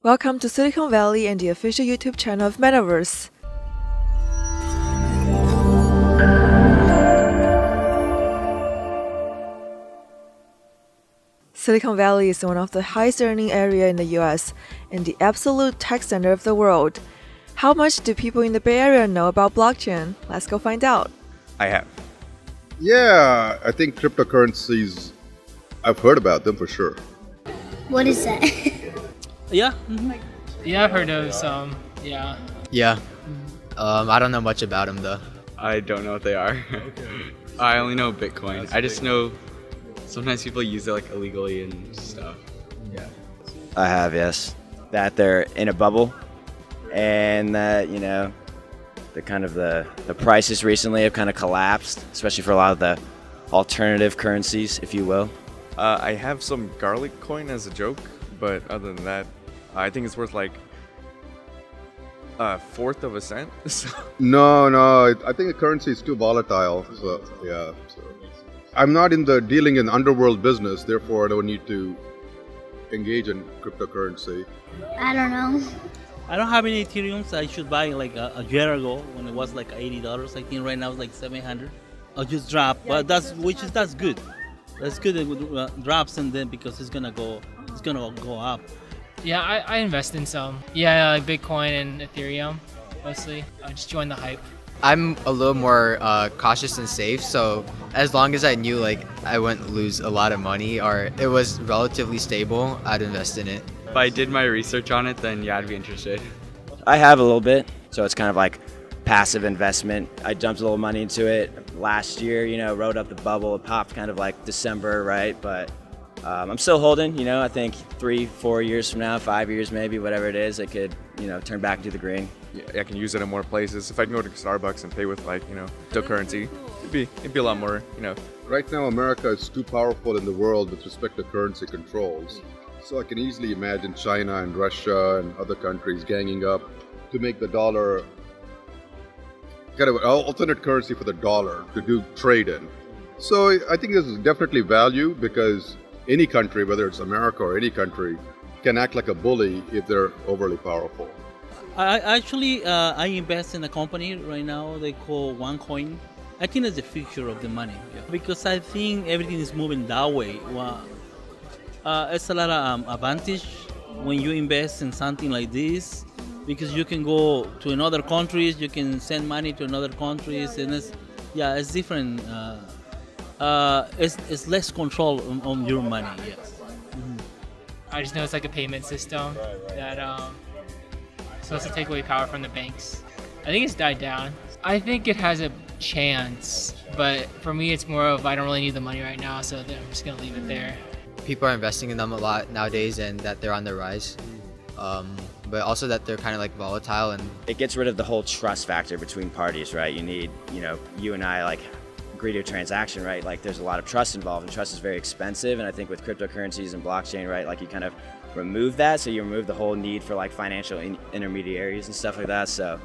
Welcome to Silicon Valley and the official YouTube channel of Metaverse. Silicon Valley is one of the highest earning area in the US and the absolute tech center of the world. How much do people in the Bay Area know about blockchain? Let's go find out. I have. Yeah, I think cryptocurrencies, I've heard about them for sure. What is that? Yeah. Yeah, I've heard of some. Yeah. Yeah. I don't know much about them though. I don't know what they are. I only know Bitcoin. I just know sometimes people use it like illegally and stuff. Yeah. I have, yes. That they're in a bubble and that, the prices recently have kind of collapsed, especially for a lot of the alternative currencies, if you will. I have some garlic coin as a joke, but other than that, I think it's worth like a fourth of a cent. No, I think the currency is too volatile. So, yeah. So. I'm not dealing in underworld business, therefore I don't need to engage in cryptocurrency. I don't know. I don't have any Ethereums. I should buy like a year ago when it was like $80. I think right now it's like $700. I'll just drop, but that's good. That's good. It drops and then because it's gonna go up. Yeah, I invest in some. Yeah, like Bitcoin and Ethereum, mostly. I just join the hype. I'm a little more cautious and safe, so as long as I knew like I wouldn't lose a lot of money or it was relatively stable, I'd invest in it. If I did my research on it, then yeah, I'd be interested. I have a little bit, so it's kind of like passive investment. I dumped a little money into it last year, rode up the bubble. It popped kind of like December, right? But I'm still holding, I think 3-4 years from now, 5 years maybe, whatever it is, it could, turn back into the green. Yeah, I can use it in more places. If I can go to Starbucks and pay with cryptocurrency, it'd be a lot more, Right now, America is too powerful in the world with respect to currency controls. So I can easily imagine China and Russia and other countries ganging up to make the dollar kind of an alternate currency for the dollar to do trade in. So I think this is definitely value because any country, whether it's America or any country, can act like a bully if they're overly powerful. I invest in a company right now they call OneCoin. I think it's the future of the money because I think everything is moving that way. It's a lot of advantage when you invest in something like this because you can go to another countries, you can send money to another countries, and it's different. It's less control on your money. Yes. Mm-hmm. I just know it's like a payment system that supposed to take away power from the banks. I think it's died down. I think it has a chance, but for me it's more of I don't really need the money right now, so I'm just gonna leave it there. People are investing in them a lot nowadays and that they're on the rise. But also that they're kind of like volatile and it gets rid of the whole trust factor between parties, right? You need, you and I like agree to a transaction, right? Like there's a lot of trust involved and trust is very expensive. And I think with cryptocurrencies and blockchain, right, like you kind of remove that. So you remove the whole need for like financial intermediaries and stuff like that. So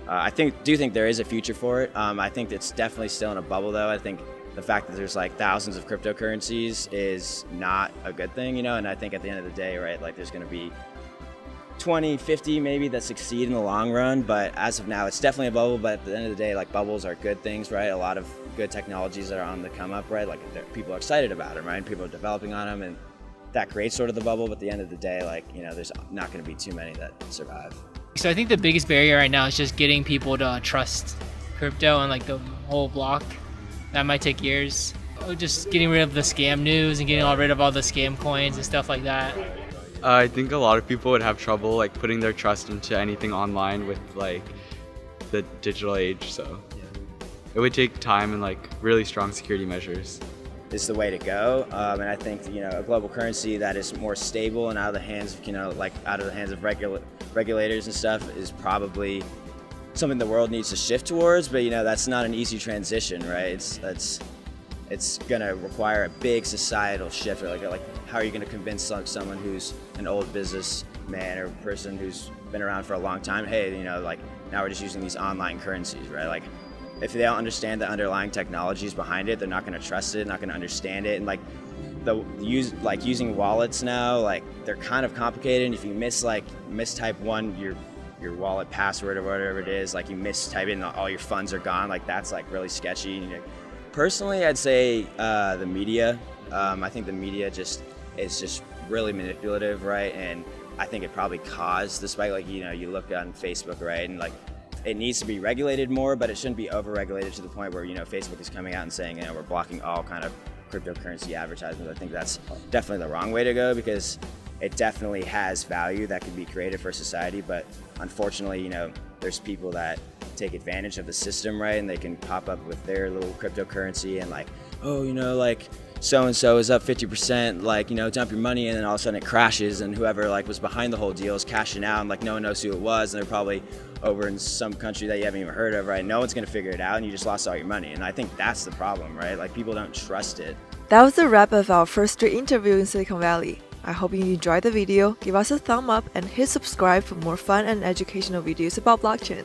I do think there is a future for it. I think it's definitely still in a bubble though. I think the fact that there's like thousands of cryptocurrencies is not a good thing, and I think at the end of the day, right, like there's going to be 20, 50 maybe that succeed in the long run, but as of now it's definitely a bubble. But at the end of the day, like bubbles are good things, right? A lot of good technologies that are on the come up, right? Like people are excited about them, right? People are developing on them and that creates sort of the bubble. But at the end of the day, like, there's not going to be too many that survive. So I think the biggest barrier right now is just getting people to trust crypto and like the whole block. That might take years. Just getting rid of the scam news and getting rid of all the scam coins and stuff like that. I think a lot of people would have trouble like putting their trust into anything online with like the digital age. So it would take time and like really strong security measures. Is the way to go, and I think a global currency that is more stable and out of the hands of regulators and stuff is probably something the world needs to shift towards. But that's not an easy transition, right? It's gonna require a big societal shift. Like how are you gonna convince someone who's an old businessman or person who's been around for a long time? Hey, like now we're just using these online currencies, right? Like if they don't understand the underlying technologies behind it, they're not gonna trust it, not gonna understand it, and like using wallets now, like they're kind of complicated. And if you mistype your wallet password or whatever it is, like you mistype it and all your funds are gone, like that's like really sketchy. Personally, I'd say the media. I think the media is just really manipulative, right? And I think it probably caused the spike. Like, you look on Facebook, right, and like it needs to be regulated more, but it shouldn't be over-regulated to the point where Facebook is coming out and saying we're blocking all kind of cryptocurrency advertisements. I think that's definitely the wrong way to go, because it definitely has value that can be created for society, but unfortunately, there's people that take advantage of the system, right? And they can pop up with their little cryptocurrency and like, oh, like so-and-so is up 50%, like, dump your money, and then all of a sudden it crashes, and whoever like was behind the whole deal is cashing out, and like no one knows who it was, and they're probably over in some country that you haven't even heard of, right? No one's gonna figure it out, and you just lost all your money. And I think that's the problem, right? Like, people don't trust it. That was a wrap of our first street interview in Silicon Valley. I hope you enjoyed the video. Give us a thumb up and hit subscribe for more fun and educational videos about blockchain.